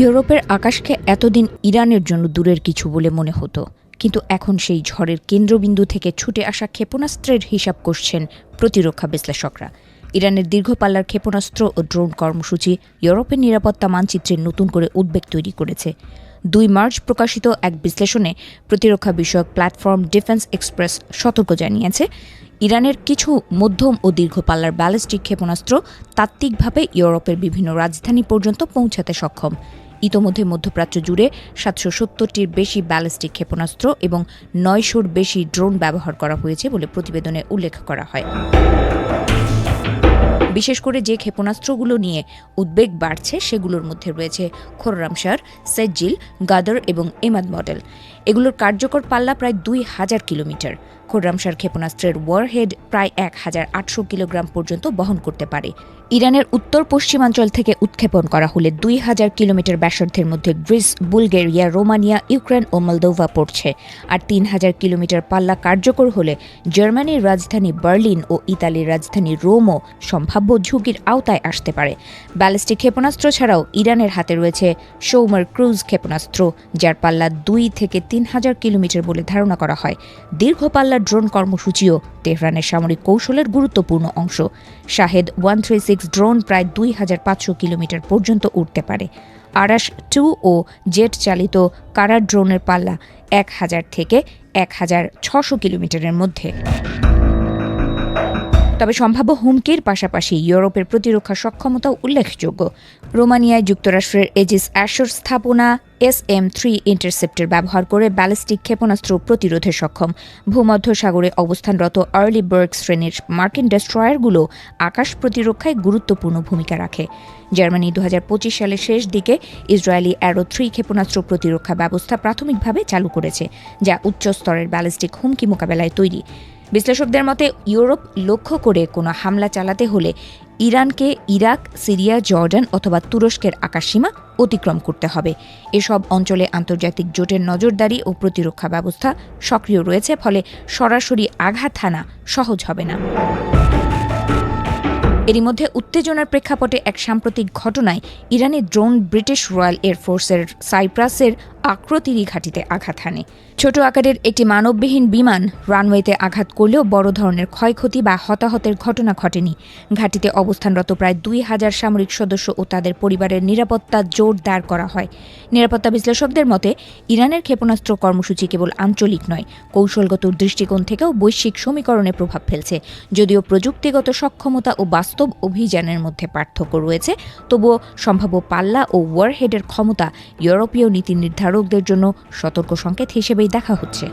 ইউরোপের আকাশকে এতদিন ইরানের জন্য দূরের কিছু বলে মনে হতো, কিন্তু এখন সেই ঝড়ের কেন্দ্রবিন্দু থেকে ছুটে আসা ক্ষেপণাস্ত্রের হিসাব করছেন প্রতিরক্ষা বিশ্লেষকরা। ইরানের দীর্ঘপাল্লার ক্ষেপণাস্ত্র ও ড্রোন কর্মসূচি ইউরোপের নিরাপত্তা মানচিত্রে নতুন করে উদ্বেগ তৈরি করেছে। 2 মার্চ প্রকাশিত এক বিশ্লেষণে প্রতিরক্ষা বিষয়ক প্ল্যাটফর্ম ডিফেন্স এক্সপ্রেস সতর্ক জানিয়েছে, ইরানের কিছু মধ্যম ও দীর্ঘপাল্লার ব্যালিস্টিক ক্ষেপণাস্ত্র তাত্ত্বিকভাবে ইউরোপের বিভিন্ন রাজধানী পর্যন্ত পৌঁছাতে সক্ষম। ইতোমধ্যে মধ্যপ্রাচ্য জুড়ে 770টির বেশি ব্যালিস্টিক ক্ষেপণাস্ত্র এবং 900র বেশি ড্রোন ব্যবহার করা হয়েছে বলে প্রতিবেদনে উল্লেখ করা হয়। বিশেষ করে যে ক্ষেপণাস্ত্রগুলো নিয়ে উদ্বেগ বাড়ছে সেগুলোর মধ্যে রয়েছে খোররামশার, সেজ্জিল, গাদর এবং এমাদ মডেল। এগুলোর কার্যকর পাল্লা প্রায় 2000 কিলোমিটার। খোররামশার ক্ষেপণাস্ত্রের ওয়ারহেড প্রায় 1800 কিলোগ্রাম পর্যন্ত বহন করতে পারে। ইরানের উত্তর পশ্চিমাঞ্চল থেকে উৎক্ষেপণ করা হলে 2000 কিলোমিটার ব্যাসার্ধের মধ্যে গ্রিস, বুলগেরিয়া, রোমানিয়া, ইউক্রেন ও মলদোভা পড়ছে। আর 3000 কিলোমিটার পাল্লা কার্যকর হলে জার্মানির রাজধানী বার্লিন ও ইতালির রাজধানী রোমও সম্ভাব্য ঝুঁকির আওতায় আসতে পারে। ব্যালিস্টিক ক্ষেপণাস্ত্র ছাড়াও ইরানের হাতে রয়েছে সৌমার ক্রুজ ক্ষেপণাস্ত্র, যার পাল্লা 2 থেকে 3000 কিলোমিটার বলে ধারণা করা হয়। দীর্ঘপাল্লার ড্রোন কর্মসূচিও তেহরানের সামরিক কৌশলের গুরুত্বপূর্ণ অংশ। শাহেদ 136 ড্রোন প্রায় 2500 কিলোমিটার পর্যন্ত উড়তে পারে। আরাশ 2 ও জেট চালিত কারার ড্রোনের পাল্লা 1000 থেকে 1600 কিলোমিটারের মধ্যে। তবে সম্ভাব্য হুমকির পাশাপাশি ইউরোপের প্রতিরক্ষা সক্ষমতাও উল্লেখযোগ্য। রোমানিয়ায় যুক্তরাষ্ট্রের এজিস অ্যাশর স্থাপনা SM-3 ইন্টারসেপ্টর ব্যবহার করে ব্যালিস্টিক ক্ষেপণাস্ত্র প্রতিরোধে সক্ষম। ভূমধ্য সাগরে অবস্থানরত আর্লি বার্গ শ্রেণীর মার্কিন ডেস্ট্রয়ারগুলো আকাশ প্রতিরক্ষায় গুরুত্বপূর্ণ ভূমিকা রাখে। জার্মানি 2025 সালের শেষ দিকে ইসরায়েলি অ্যারো 3 ক্ষেপণাস্ত্র প্রতিরক্ষা ব্যবস্থা প্রাথমিকভাবে চালু করেছে, যা উচ্চ স্তরের ব্যালিস্টিক হুমকি মোকাবেলায় তৈরি। বিশ্লেষকদের মতে, ইউরোপ লক্ষ্য করে কোনো হামলা চালাতে হলে ইরানকে ইরাক, সিরিয়া, জর্ডান অথবা তুরস্কের আকাশসীমা অতিক্রম করতে হবে। এসব অঞ্চলে আন্তর্জাতিক জোটের নজরদারি ও প্রতিরক্ষা ব্যবস্থা সক্রিয় রয়েছে, ফলে সরাসরি আঘাত হানা সহজ হবে না। এরই মধ্যে উত্তেজনার প্রেক্ষাপটে এক সাম্প্রতিক ঘটনায় ইরানি ড্রোন ব্রিটিশ রয়্যাল এয়ারফোর্সের সাইপ্রাসের আক্রতিরি ঘাঁটিতে আঘাত হানে। ছোট আকারের একটি মানববিহীন বিমান রানওয়েতে আঘাত করলেও বড় ধরনের ক্ষয়ক্ষতি বা হতাহতের ঘটনা ঘটেনি। ঘাঁটিতে অবস্থানরত প্রায় 2000 সামরিক সদস্য ও তাদের পরিবারের নিরাপত্তা জোরদার করা হয়। নিরাপত্তা বিশ্লেষকদের মতে, ইরানের ক্ষেপণাস্ত্র কর্মসূচি কেবল আঞ্চলিক নয়, কৌশলগত দৃষ্টিকোণ থেকেও বৈশ্বিক সমীকরণে প্রভাব ফেলছে। যদিও প্রযুক্তিগত সক্ষমতা ও বাস্তব অভিযানের মধ্যে পার্থক্য রয়েছে, তবুও সম্ভাব্য পাল্লা ও ওয়ারহেডের ক্ষমতা ইউরোপীয় নীতি নির্ধারকদের জন্য সতর্ক সংকেত হিসেবেই দেখা হচ্ছে।